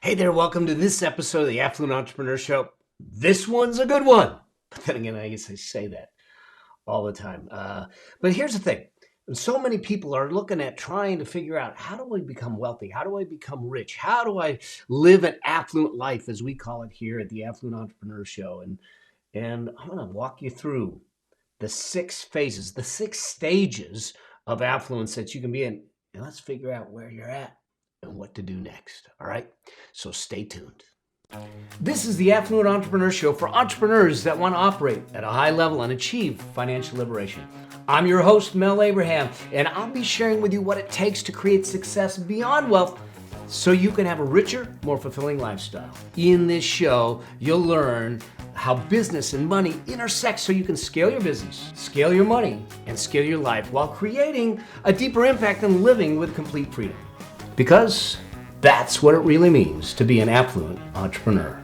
Hey there, welcome to this episode of the Affluent Entrepreneur Show. This one's a good one. But then again, I guess I say that all the time. But here's the thing. So many people are looking at trying to figure out, how do I become wealthy? How do I become rich? How do I live an affluent life, as we call it here at the Affluent Entrepreneur Show? And I'm going to walk you through the 6 phases, the 6 stages of affluence that you can be in. And let's figure out where you're at and what to do next. All right? So stay tuned. This is the Affluent Entrepreneur Show for entrepreneurs that want to operate at a high level and achieve financial liberation. I'm your host, Mel Abraham, and I'll be sharing with you what it takes to create success beyond wealth so you can have a richer, more fulfilling lifestyle. In this show, you'll learn how business and money intersect so you can scale your business, scale your money, and scale your life while creating a deeper impact and living with complete freedom. Because that's what it really means to be an affluent entrepreneur.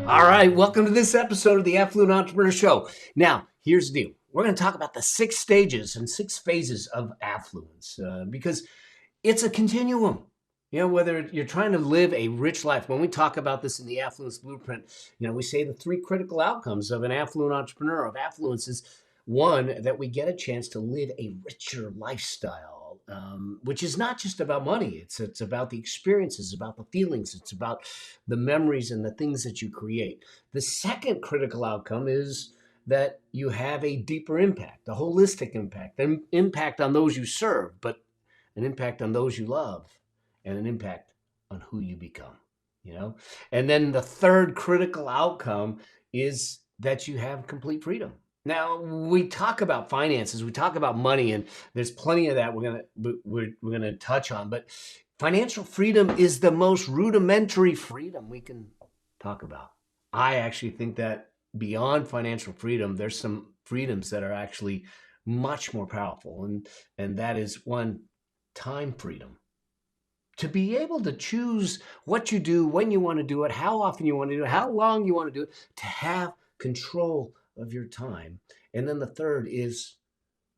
All right, welcome to this episode of the Affluent Entrepreneur Show. Now, here's the deal. We're going to talk about the 6 stages and 6 phases of affluence because it's a continuum. You know, whether you're trying to live a rich life, when we talk about this in the Affluence Blueprint, we say the 3 critical outcomes of an affluent entrepreneur, of affluence, is one, that we get a chance to live a richer lifestyle, which is not just about money. It's about the experiences, about the feelings, it's about the memories and the things that you create. The second critical outcome is that you have a deeper impact, a holistic impact, an impact on those you serve, but an impact on those you love, and an impact on who you become, And then the third critical outcome is that you have complete freedom. Now, we talk about finances, we talk about money, and there's plenty of that we're gonna touch on, but financial freedom is the most rudimentary freedom we can talk about. I actually think that beyond financial freedom, there's some freedoms that are actually much more powerful, and that is one, time freedom. To be able to choose what you do, when you want to do it, how often you want to do it, how long you want to do it, to have control of your time. And then the third is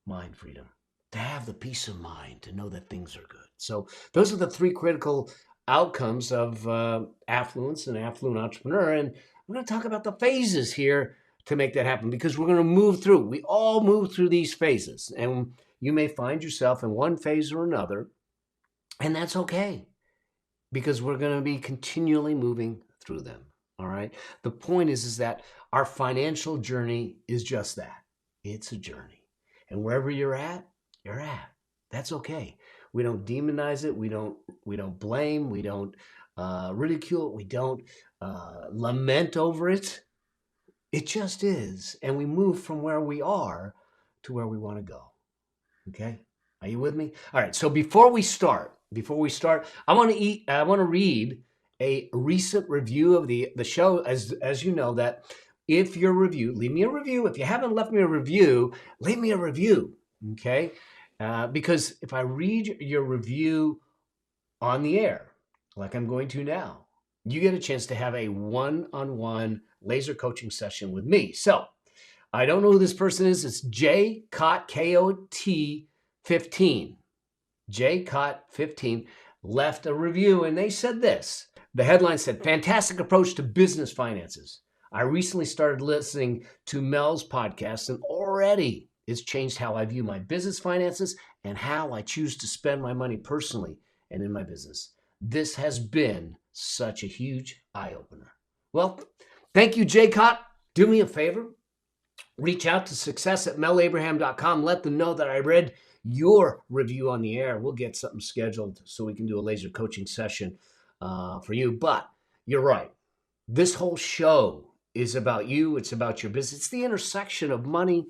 mind freedom, to have the peace of mind, to know that things are good. So those are the 3 critical outcomes of affluence and affluent entrepreneur. And we're going to talk about the phases here to make that happen, because we're going to move through. We all move through these phases, and you may find yourself in one phase or another. And that's okay, because we're going to be continually moving through them. All right. The point is that our financial journey is just that. It's a journey. And wherever you're at, you're at. That's okay. We don't demonize it. We don't blame. We don't ridicule it. We don't lament over it. It just is. And we move from where we are to where we want to go. Okay. Are you with me? All right. So before we start, I want to read a recent review of the show. As you know, that if your review, leave me a review. If you haven't left me a review, leave me a review. Okay. Because if I read your review on the air, like I'm going to now, you get a chance to have a one-on-one laser coaching session with me. So I don't know who this person is. It's J Cott, KOT 15. JCott15 left a review, and they said this. The headline said, "Fantastic approach to business finances. I recently started listening to Mel's podcast, and already it's changed how I view my business finances and how I choose to spend my money personally and in my business. This has been such a huge eye-opener." Well, thank you, JCott. Do me a favor. Reach out to success@melabraham.com. Let them know that I read your review on the air. We'll get something scheduled so we can do a laser coaching session for you. But you're right. This whole show is about you. It's about your business. It's the intersection of money,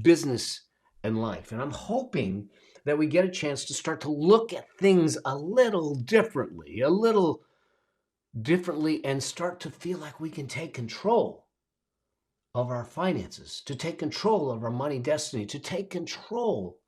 business, and life. And I'm hoping that we get a chance to start to look at things a little differently, and start to feel like we can take control of our finances, to take control of our money destiny, to take control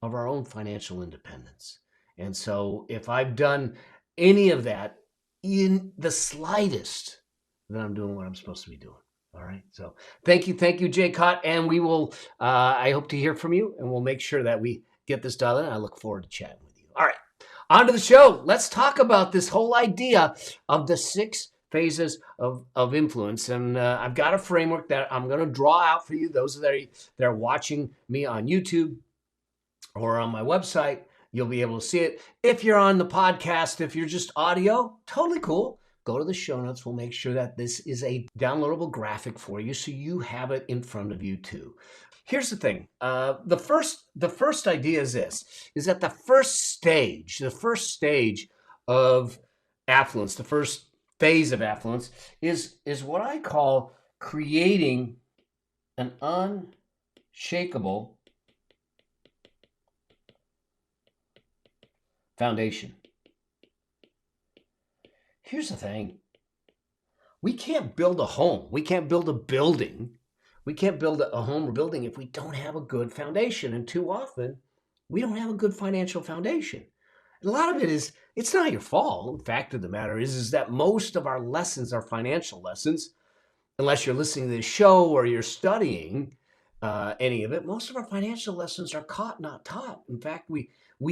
of our own financial independence. And so if I've done any of that in the slightest, then I'm doing what I'm supposed to be doing. All right. So thank you, Jay Cott, and we will. I hope to hear from you, and we'll make sure that we get this done. And I look forward to chatting with you. All right, on to the show. Let's talk about this whole idea of the 6 phases of influence, and I've got a framework that I'm going to draw out for you. Those that are watching me on YouTube or on my website, you'll be able to see it. If you're on the podcast, if you're just audio, totally cool. Go to the show notes. We'll make sure that this is a downloadable graphic for you so you have it in front of you too. Here's the thing. The first idea is this, is that the first stage of affluence, the first phase of affluence is what I call creating an unshakable foundation. Here's the thing. We can't build a home. We can't build a building. We can't build a home or building if we don't have a good foundation. And too often, we don't have a good financial foundation. And a lot of it is, it's not your fault. The fact of the matter is that most of our lessons are financial lessons. Unless you're listening to this show or you're studying any of it, most of our financial lessons are caught, not taught. In fact, we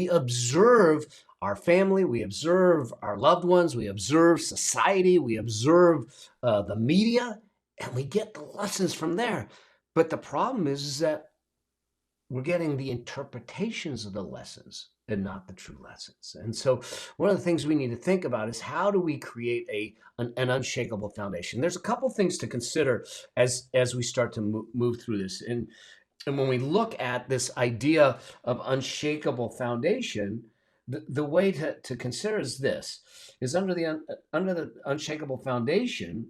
observe our family, we observe our loved ones, we observe society, we observe the media, and we get the lessons from there. But the problem is that we're getting the interpretations of the lessons and not the true lessons. And so one of the things we need to think about is, how do we create an unshakable foundation? There's a couple things to consider as we start to move through this. And when we look at this idea of unshakable foundation, the way to consider is this, is under the unshakable foundation,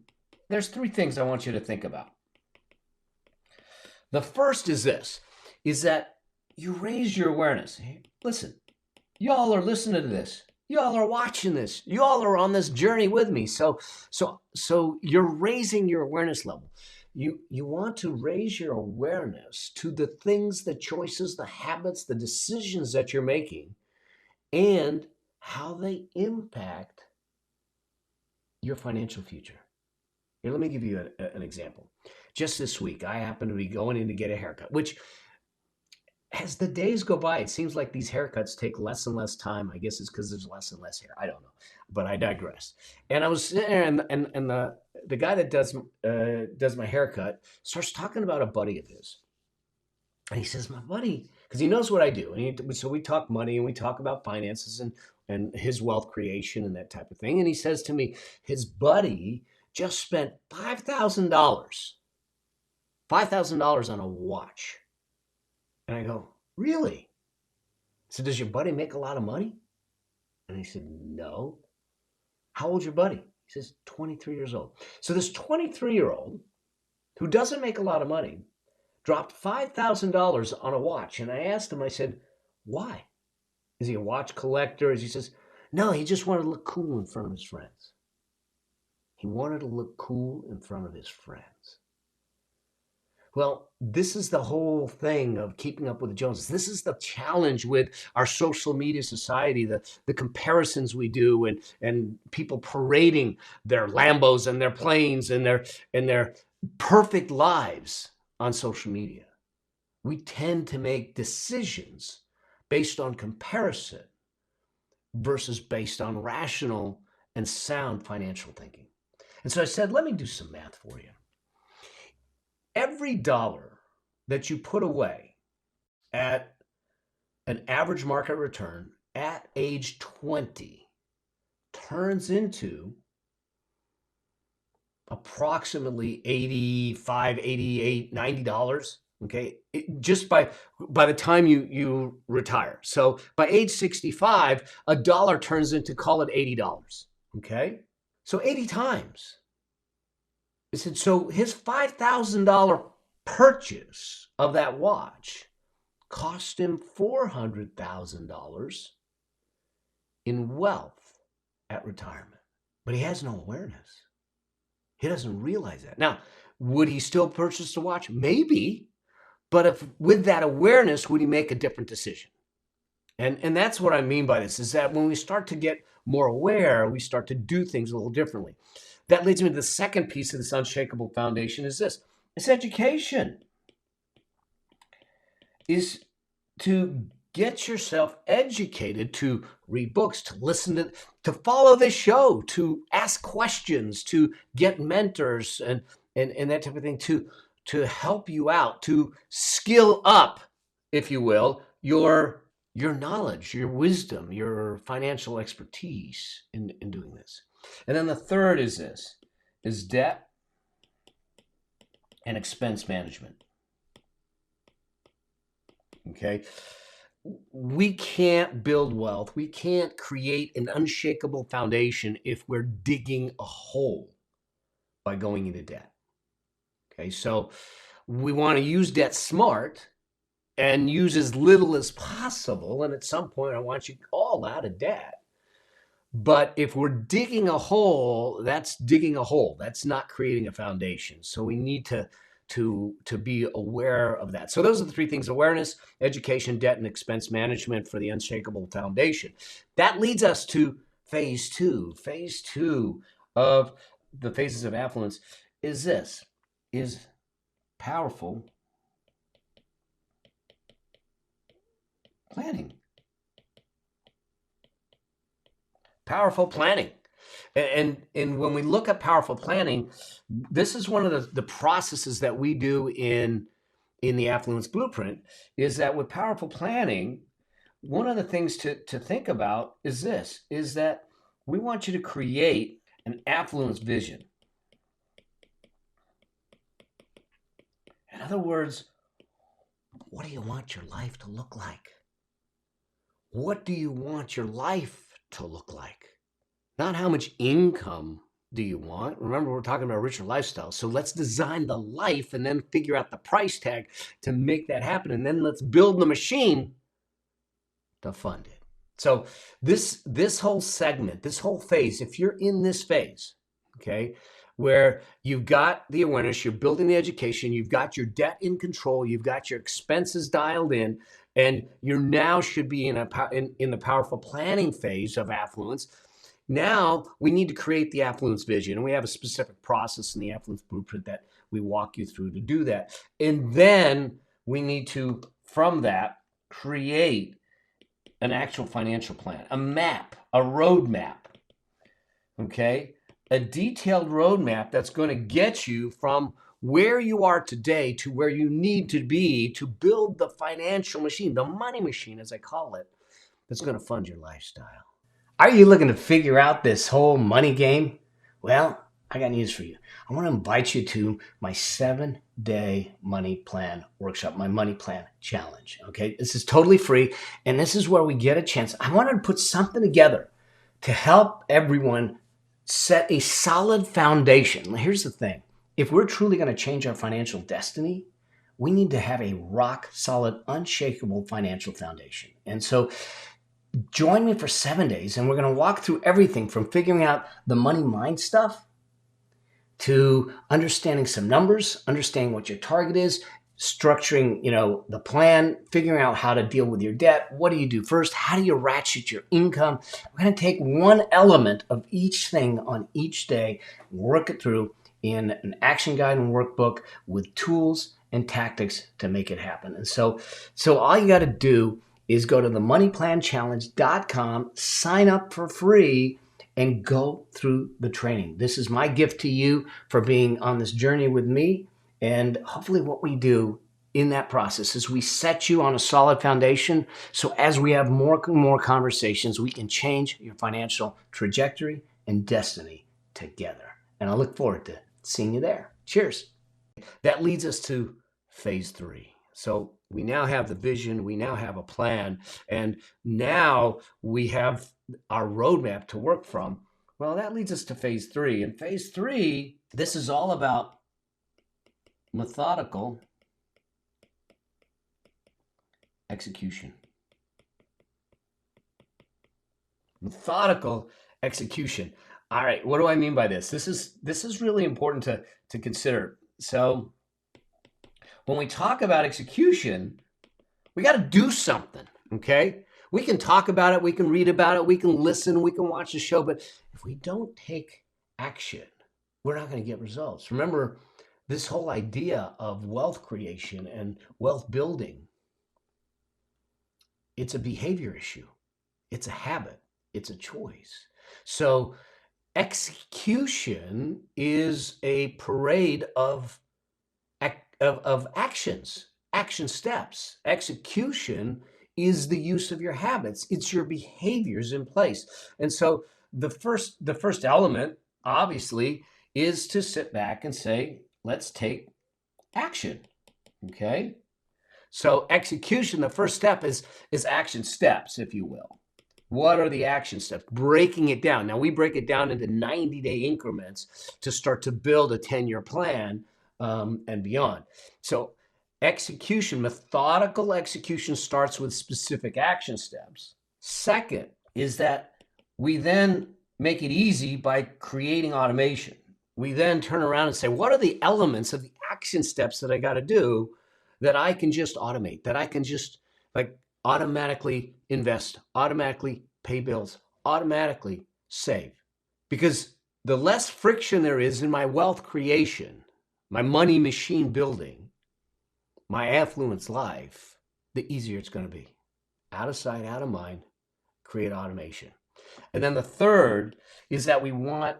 there's 3 things I want you to think about. The first is this, is that you raise your awareness. Hey, listen, y'all are listening to this. Y'all are watching this. Y'all are on this journey with me. So you're raising your awareness level. You want to raise your awareness to the things, the choices, the habits, the decisions that you're making, and how they impact your financial future. Here, let me give you an example. Just this week, I happen to be going in to get a haircut, which, as the days go by, it seems like these haircuts take less and less time. I guess it's because there's less and less hair. I don't know, but I digress. And I was sitting there, and the guy that does my haircut starts talking about a buddy of his. And he says, my buddy, because he knows what I do. And so we talk money and we talk about finances and his wealth creation and that type of thing. And he says to me, his buddy just spent $5,000 on a watch. And I go, really? So does your buddy make a lot of money? And he said, no. How old's your buddy? He says, 23 years old. So this 23-year-old who doesn't make a lot of money dropped $5,000 on a watch. And I asked him, I said, why? Is he a watch collector? He says, no, he just wanted to look cool in front of his friends. He wanted to look cool in front of his friends. Well, this is the whole thing of keeping up with the Joneses. This is the challenge with our social media society, the comparisons we do, and people parading their Lambos and their planes and their perfect lives on social media. We tend to make decisions based on comparison versus based on rational and sound financial thinking. And so I said, let me do some math for you. Every dollar that you put away at an average market return at age 20 turns into approximately $85, $88, $90. Okay, just by the time you retire. So by age 65, a dollar turns into, call it $80. Okay, so 80 times. I said, so his $5,000 purchase of that watch cost him $400,000 in wealth at retirement. But he has no awareness. He doesn't realize that. Now, would he still purchase the watch? Maybe. But if with that awareness, would he make a different decision? And that's what I mean by this, is that when we start to get more aware, we start to do things a little differently. that leads me to the second piece of this unshakable foundation is this. It's education. Is to get yourself educated, to read books, to listen to follow this show, to ask questions, to get mentors and that type of thing, to help you out, to skill up, if you will, your knowledge, your wisdom, your financial expertise in doing this. And then the third is this, is debt and expense management. Okay. We can't build wealth. We can't create an unshakable foundation if we're digging a hole by going into debt. Okay. So we want to use debt smart and use as little as possible. And at some point, I want you all out of debt. But if we're digging a hole, that's digging a hole. That's not creating a foundation. So we need to be aware of that. So those are the three things: awareness, education, debt, and expense management for the Unshakable Foundation. That leads us to phase two. Phase two of the phases of affluence is this, is powerful planning. Powerful planning. And when we look at powerful planning, this is one of the processes that we do in the Affluence Blueprint, is that with powerful planning, one of the things to think about is this, is that we want you to create an affluence vision. In other words, what do you want your life to look like? What do you want your life to look like? Not how much income do you want. Remember, we're talking about a richer lifestyle. So let's design the life and then figure out the price tag to make that happen. And then let's build the machine to fund it. So this whole segment, this whole phase, if you're in this phase, okay, where you've got the awareness, you're building the education, you've got your debt in control, you've got your expenses dialed in, and you now should be in the powerful planning phase of affluence. Now we need to create the affluence vision, and we have a specific process in the Affluence Blueprint that we walk you through to do that. And then we need to, from that, create an actual financial plan, a map, a roadmap, okay? A detailed roadmap that's going to get you from where you are today to where you need to be to build the financial machine, the money machine, as I call it, that's going to fund your lifestyle. Are you looking to figure out this whole money game? Well, I got news for you. I want to invite you to my 7-day money plan workshop, my money plan challenge. Okay, this is totally free, and this is where we get a chance. I wanted to put something together to help everyone set a solid foundation. Here's the thing. If we're truly going to change our financial destiny, we need to have a rock solid, unshakable financial foundation. And so join me for 7 days, and we're going to walk through everything from figuring out the money mind stuff to understanding some numbers, understanding what your target is, structuring, the plan, figuring out how to deal with your debt. What do you do first? How do you ratchet your income? We're going to take one element of each thing on each day, work it through in an action guide and workbook with tools and tactics to make it happen. And so all you got to do is go to themoneyplanchallenge.com, sign up for free, and go through the training. This is my gift to you for being on this journey with me. And hopefully what we do in that process is we set you on a solid foundation. So as we have more and more conversations, we can change your financial trajectory and destiny together. And I look forward to seeing you there. Cheers. That leads us to phase 3. So we now have the vision, we now have a plan, and now we have our roadmap to work from. Well, that leads us to phase 3. And phase 3, this is all about methodical execution. Methodical execution. All right, what do I mean by this? This is really important to consider. So when we talk about execution, we got to do something, okay? We can talk about it, we can read about it, we can listen, we can watch the show, but if we don't take action, we're not going to get results. Remember, this whole idea of wealth creation and wealth building, it's a behavior issue. It's a habit. It's a choice. So execution is a parade of actions, action steps. Execution is the use of your habits. It's your behaviors in place. And so the first element, obviously, is to sit back and say, let's take action. Okay. So execution, the first step is action steps, if you will. What are the action steps? Breaking it down. Now we break it down into 90-day increments to start to build a 10-year plan and beyond. So execution, methodical execution starts with specific action steps. Second is that we then make it easy by creating automation. We then turn around and say, what are the elements of the action steps that I got to do that I can just automate, that I can just like automatically invest, automatically pay bills, automatically save? Because the less friction there is in my wealth creation, my money machine building, my affluence life, the easier it's going to be. Out of sight, out of mind, create automation. And then the third is that we want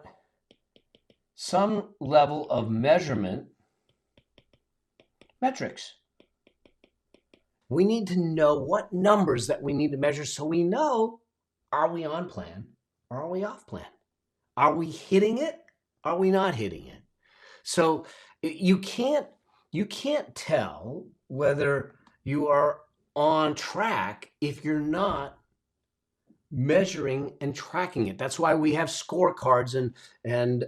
some level of measurement metrics. We need to know what numbers that we need to measure so we know, are we on plan or are we off plan? Are we hitting it? Are we not hitting it? So you can't tell whether you are on track if you're not measuring and tracking it. That's why we have scorecards and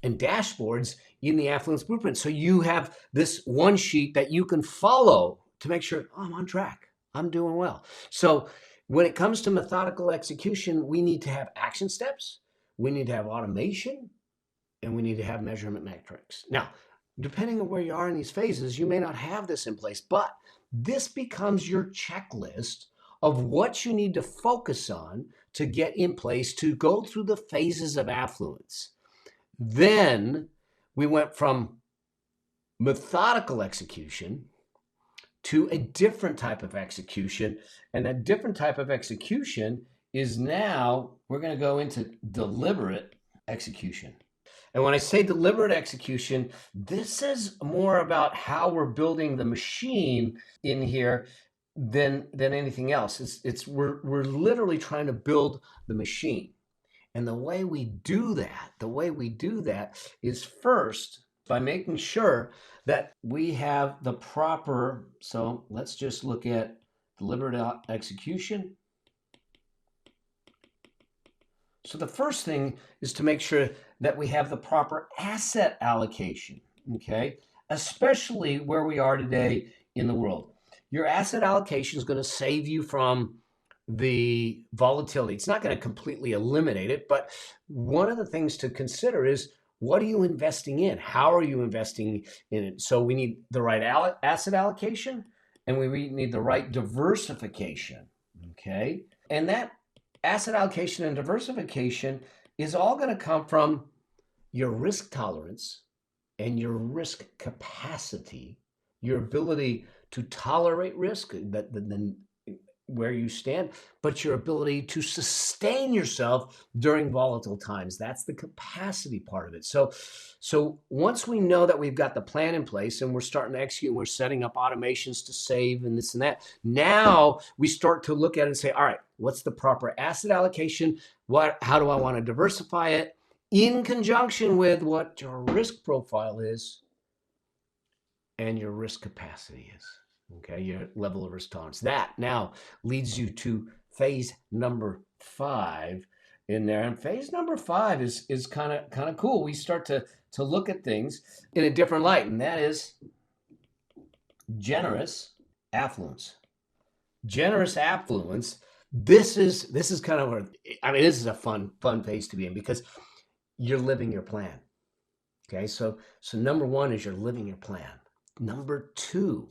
dashboards in the Affluence Blueprint. So you have this one sheet that you can follow to make sure, oh, I'm on track, I'm doing well. So when it comes to methodical execution, we need to have action steps, we need to have automation, and we need to have measurement metrics. Now, depending on where you are in these phases, you may not have this in place, but this becomes your checklist of what you need to focus on to get in place to go through the phases of affluence. Then we went from methodical execution to a different type of execution. And that different type of execution is now we're going to go into deliberate execution. And when I say deliberate execution, this is more about how we're building the machine in here than anything else. We're literally trying to build the machine. And the way we do that is first by making sure that we have the proper, so let's just look at deliberate execution. So the first thing is to make sure that we have the proper asset allocation, okay? Especially where we are today in the world. Your asset allocation is going to save you from the volatility. It's not going to completely eliminate it, but one of the things to consider is, what are you investing in? How are you investing in it? So we need the right asset allocation, and we need the right diversification, okay? And that asset allocation and diversification is all going to come from your risk tolerance and your risk capacity, your ability to tolerate risk, then where you stand, but your ability to sustain yourself during volatile times. That's the capacity part of it. So once we know that we've got the plan in place and we're starting to execute, we're setting up automations to save and this and that, now we start to look at it and say, all right, what's the proper asset allocation? How do I want to diversify it in conjunction with what your risk profile is and your risk capacity is? Okay, your level of risk tolerance. That now leads you to phase number 5 in there. And phase number 5 is kind of cool. We start to look at things in a different light, and that is generous affluence. Generous affluence. This is kind of where, I mean, this is a fun phase to be in because you're living your plan. Okay, so number 1 is you're living your plan. Number 2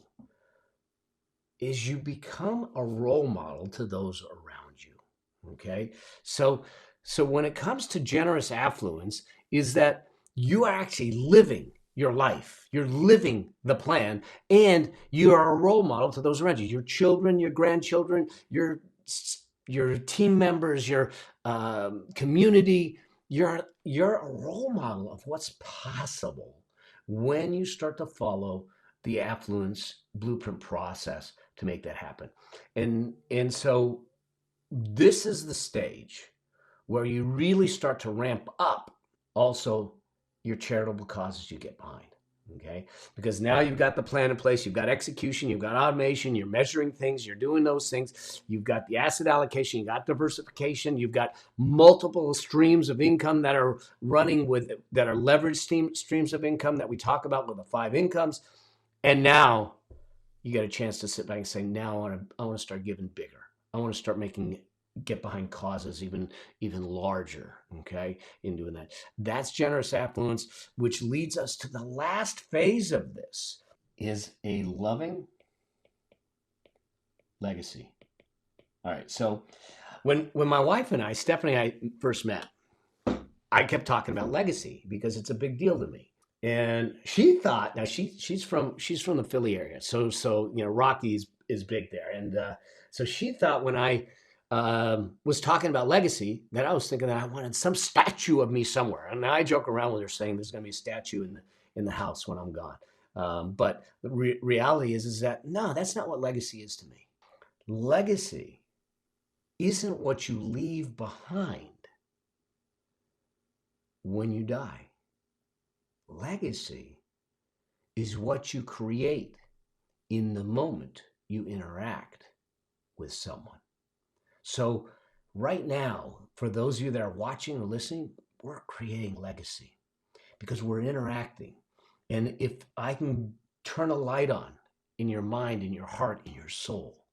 is you become a role model to those around you, okay? So when it comes to generous affluence, is that you are actually living your life. You're living the plan, and you are a role model to those around you, your children, your grandchildren, your team members, your community. You're a role model of what's possible when you start to follow the affluence blueprint process to make that happen. And so this is the stage where you really start to ramp up also your charitable causes you get behind. Okay, because now you've got the plan in place, you've got execution, you've got automation, you're measuring things, you're doing those things, you've got the asset allocation, you've got diversification, you've got multiple streams of income that are running with, that are leveraged streams of income that we talk about with the 5 incomes. And now you get a chance to sit back and say, now I want to start giving bigger. I want to start get behind causes even larger, okay, in doing that. That's generous affluence, which leads us to the last phase of this, is a loving legacy. All right, so when my wife and I, Stephanie and I, first met, I kept talking about legacy because it's a big deal to me. And she thought, now she's from the Philly area, so Rocky is big there, and so she thought when I was talking about legacy that I was thinking that I wanted some statue of me somewhere. And I joke around with her saying there's going to be a statue in the house when I'm gone. But the reality is that no, that's not what legacy is to me. Legacy isn't what you leave behind when you die. Legacy is what you create in the moment you interact with someone. So right now, for those of you that are watching or listening, we're creating legacy because we're interacting. And if I can turn a light on in your mind, in your heart, in your soul,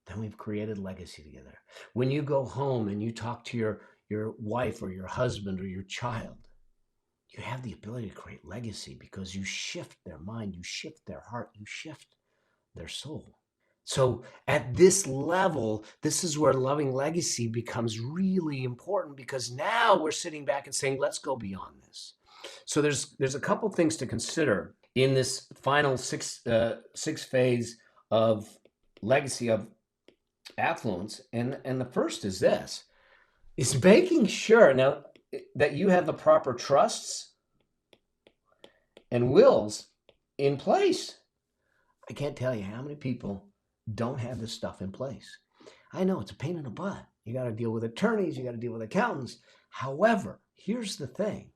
then we've created legacy together. When you go home and you talk to your wife or your husband or your child, you have the ability to create legacy because you shift their mind, you shift their heart, you shift their soul. So at this level, this is where loving legacy becomes really important because now we're sitting back and saying, let's go beyond this. So there's a couple things to consider in this final six phase of legacy of affluence. And the first is this, is making sure now that you have the proper trusts and wills in place. I can't tell you how many people don't have this stuff in place. I know it's a pain in the butt. You got to deal with attorneys, you got to deal with accountants. However, here's the thing.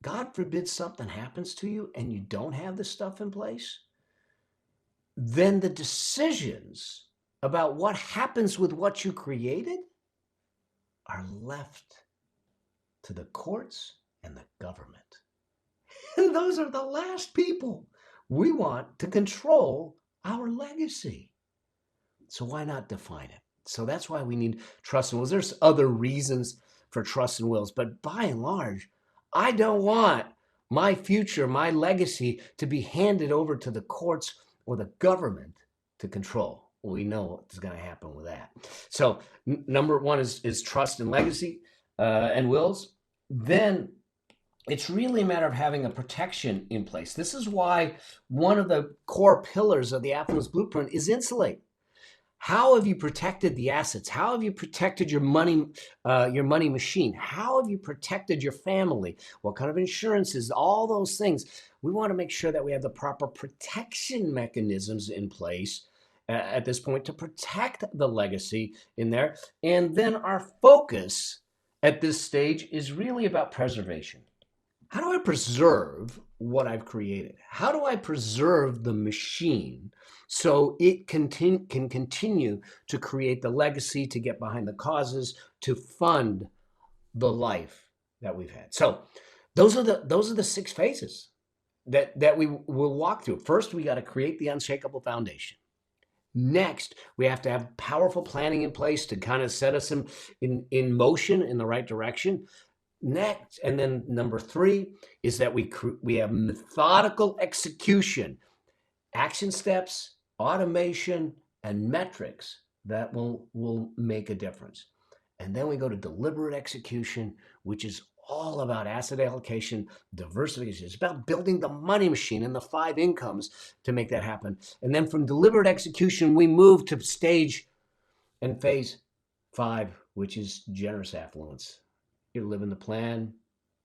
God forbid something happens to you and you don't have this stuff in place, then the decisions about what happens with what you created are left to the courts and the government. And those are the last people we want to control our legacy. So why not define it? So that's why we need trust and wills. There's other reasons for trust and wills, but by and large, I don't want my future, my legacy to be handed over to the courts or the government to control. We know what's going to happen with that. So number one is trust and legacy and wills. Then it's really a matter of having a protection in place. This is why one of the core pillars of the affluence blueprint is insulate. How have you protected the assets? How have you protected your money machine? How have you protected your family? What kind of insurances? All those things. We want to make sure that we have the proper protection mechanisms in place at this point to protect the legacy in there. And then our focus at this stage is really about preservation. How do I preserve what I've created? How do I preserve the machine so it can continue to create the legacy, to get behind the causes, to fund the life that we've had? So those are the 6 phases that we will walk through. First, we got to create the unshakable foundation. Next, we have to have powerful planning in place to kind of set us in motion in the right direction. Next, and then number 3 is that we have methodical execution, action steps, automation, and metrics that will make a difference. And then we go to deliberate execution, which is all about asset allocation, diversification. It's about building the money machine and the 5 incomes to make that happen. And then from deliberate execution, we move to stage and phase 5, which is generous affluence. You're living the plan.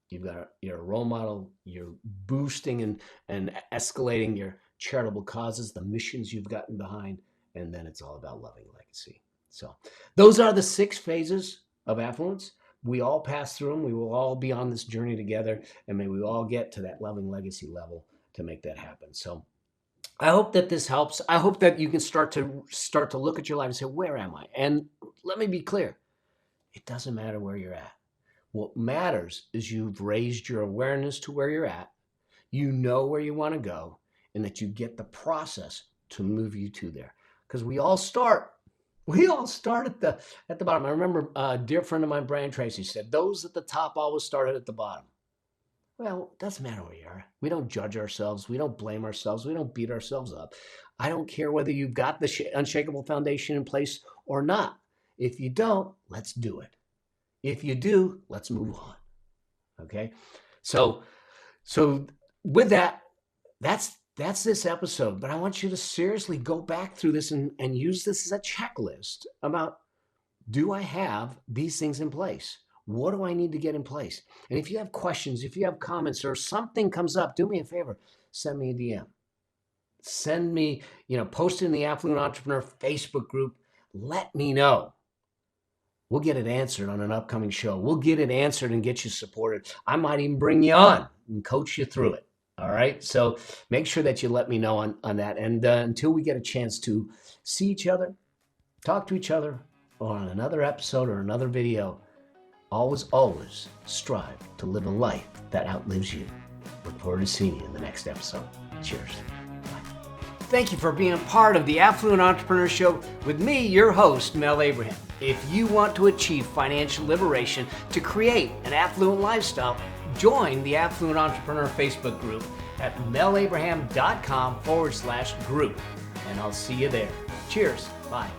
You're a role model. You're boosting and escalating your charitable causes, the missions you've gotten behind, and then it's all about loving legacy. So those are the 6 phases of affluence. We all pass through them. We will all be on this journey together, and may we all get to that loving legacy level to make that happen. So I hope that this helps. I hope that you can start to look at your life and say, where am I? And let me be clear. It doesn't matter where you're at. What matters is you've raised your awareness to where you're at. You know where you want to go, and that you get the process to move you to there. Because we all start at the bottom. I remember a dear friend of mine, Brian Tracy, said, those at the top always started at the bottom. Well, it doesn't matter where you are. We don't judge ourselves. We don't blame ourselves. We don't beat ourselves up. I don't care whether you've got the Unshakable Foundation in place or not. If you don't, let's do it. If you do, let's move on. Okay? So with that, that's this episode. But I want you to seriously go back through this and use this as a checklist about, do I have these things in place? What do I need to get in place? And if you have questions, if you have comments, or something comes up, do me a favor, send me a DM. Send me, post in the Affluent Entrepreneur Facebook group. Let me know. We'll get it answered on an upcoming show. We'll get it answered and get you supported. I might even bring you on and coach you through it. All right. So make sure that you let me know on that. And until we get a chance to see each other, talk to each other, or on another episode or another video, always strive to live a life that outlives you. Look forward to seeing you in the next episode. Cheers. Bye. Thank you for being a part of the Affluent Entrepreneur Show with me, your host, Mel Abraham. If you want to achieve financial liberation to create an affluent lifestyle, join the Affluent Entrepreneur Facebook group at melabraham.com/group. And I'll see you there. Cheers. Bye.